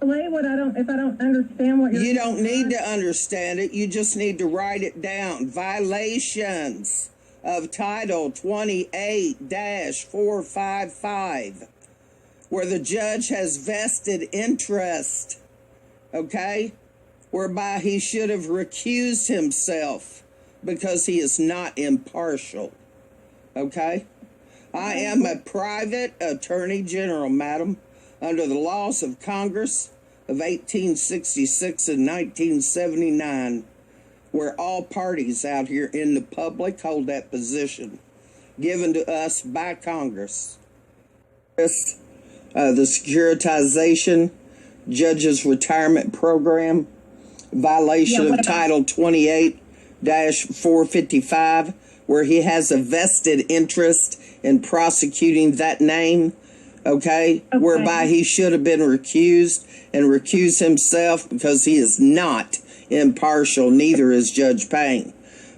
If I don't understand what you're saying. You don't need to understand it. You just need to write it down. Violations of Title 28-455, where the judge has vested interest, okay, whereby he should have recused himself because he is not impartial, okay? I am a private attorney general, madam, under the laws of Congress of 1866 and 1979, where all parties out here in the public hold that position, given to us by Congress. The securitization judges retirement program, violation of Title 28-455, where he has a vested interest in prosecuting that name, okay, whereby he should have been recused and recuse himself because he is not impartial, neither is Judge Payne.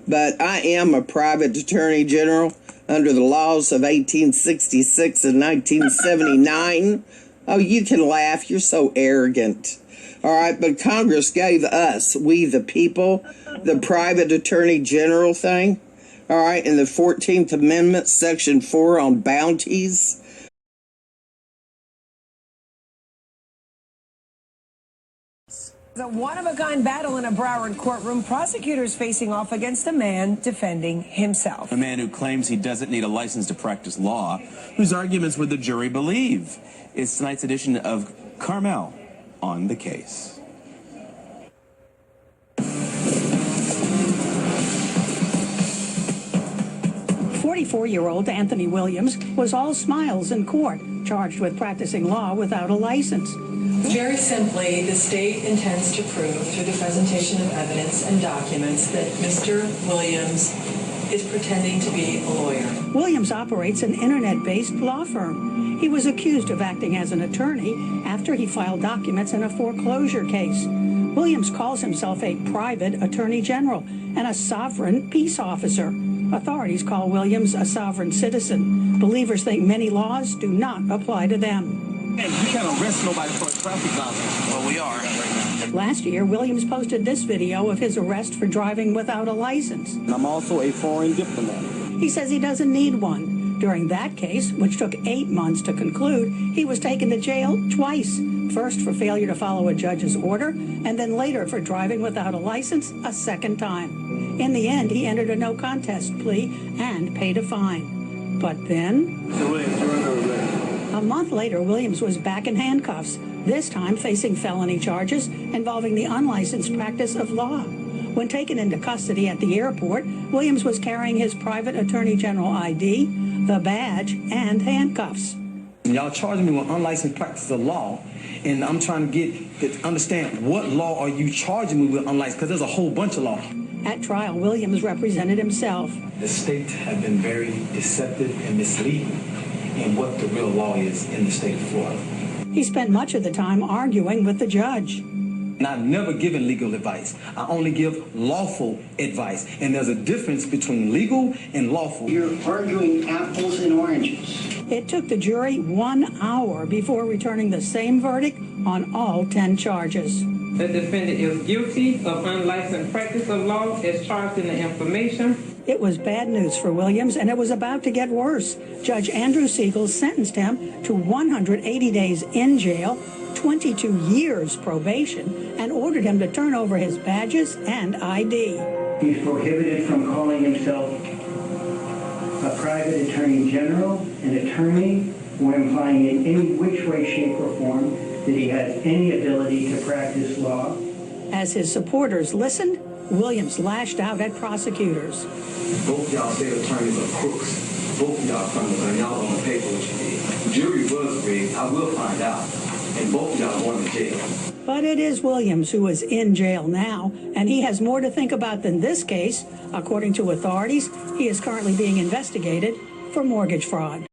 But I am a private attorney general under the laws of 1866 and 1979. Oh, you can laugh. You're so arrogant. All right, but Congress gave us, we the people, the private attorney general thing. All right, in the 14th Amendment, Section 4 on bounties. A one-of-a-kind battle in a Broward courtroom. Prosecutors facing off against a man defending himself. A man who claims he doesn't need a license to practice law, whose arguments would the jury believe? It's tonight's edition of Carmel on the Case. 44-year-old Anthony Williams was all smiles in court, charged with practicing law without a license. Very simply, the state intends to prove through the presentation of evidence and documents that Mr. Williams is pretending to be a lawyer. Williams operates an internet-based law firm. He was accused of acting as an attorney after he filed documents in a foreclosure case. Williams calls himself a private attorney general and a sovereign peace officer. Authorities call Williams a sovereign citizen. Believers think many laws do not apply to them. Hey, you can't arrest nobody for a traffic violation. Well, we are. Last year, Williams posted this video of his arrest for driving without a license. I'm also a foreign diplomat. He says he doesn't need one. During that case, which took 8 months to conclude, he was taken to jail twice. First for failure to follow a judge's order, and then later for driving without a license a second time. In the end, he entered a no contest plea and paid a fine. But then, a month later, Williams was back in handcuffs, this time facing felony charges involving the unlicensed practice of law. When taken into custody at the airport, Williams was carrying his private attorney general ID, the badge, and handcuffs. Y'all charging me with unlicensed practice of law, and I'm trying to understand what law are you charging me with unlicensed, because there's a whole bunch of law. At trial, Williams represented himself. The state have been very deceptive and misleading in what the real law is in the state of Florida. He spent much of the time arguing with the judge. And I've never given legal advice. I only give lawful advice. And there's a difference between legal and lawful. You're arguing apples and oranges. It took the jury 1 hour before returning the same verdict on all 10 charges. The defendant is guilty of unlicensed practice of law as charged in the information. It was bad news for Williams, and it was about to get worse. Judge Andrew Siegel sentenced him to 180 days in jail, 22 years probation, and ordered him to turn over his badges and ID. He's prohibited from calling himself a private attorney general, an attorney, or implying in any which way, shape, or form that he has any ability to practice law. As his supporters listened, Williams lashed out at prosecutors. Both y'all state attorneys are crooks. Both of y'all criminals, and y'all don't pay for what you did. The jury was rigged. I will find out. And both of y'all going to jail. But it is Williams who is in jail now, and he has more to think about than this case. According to authorities, he is currently being investigated for mortgage fraud.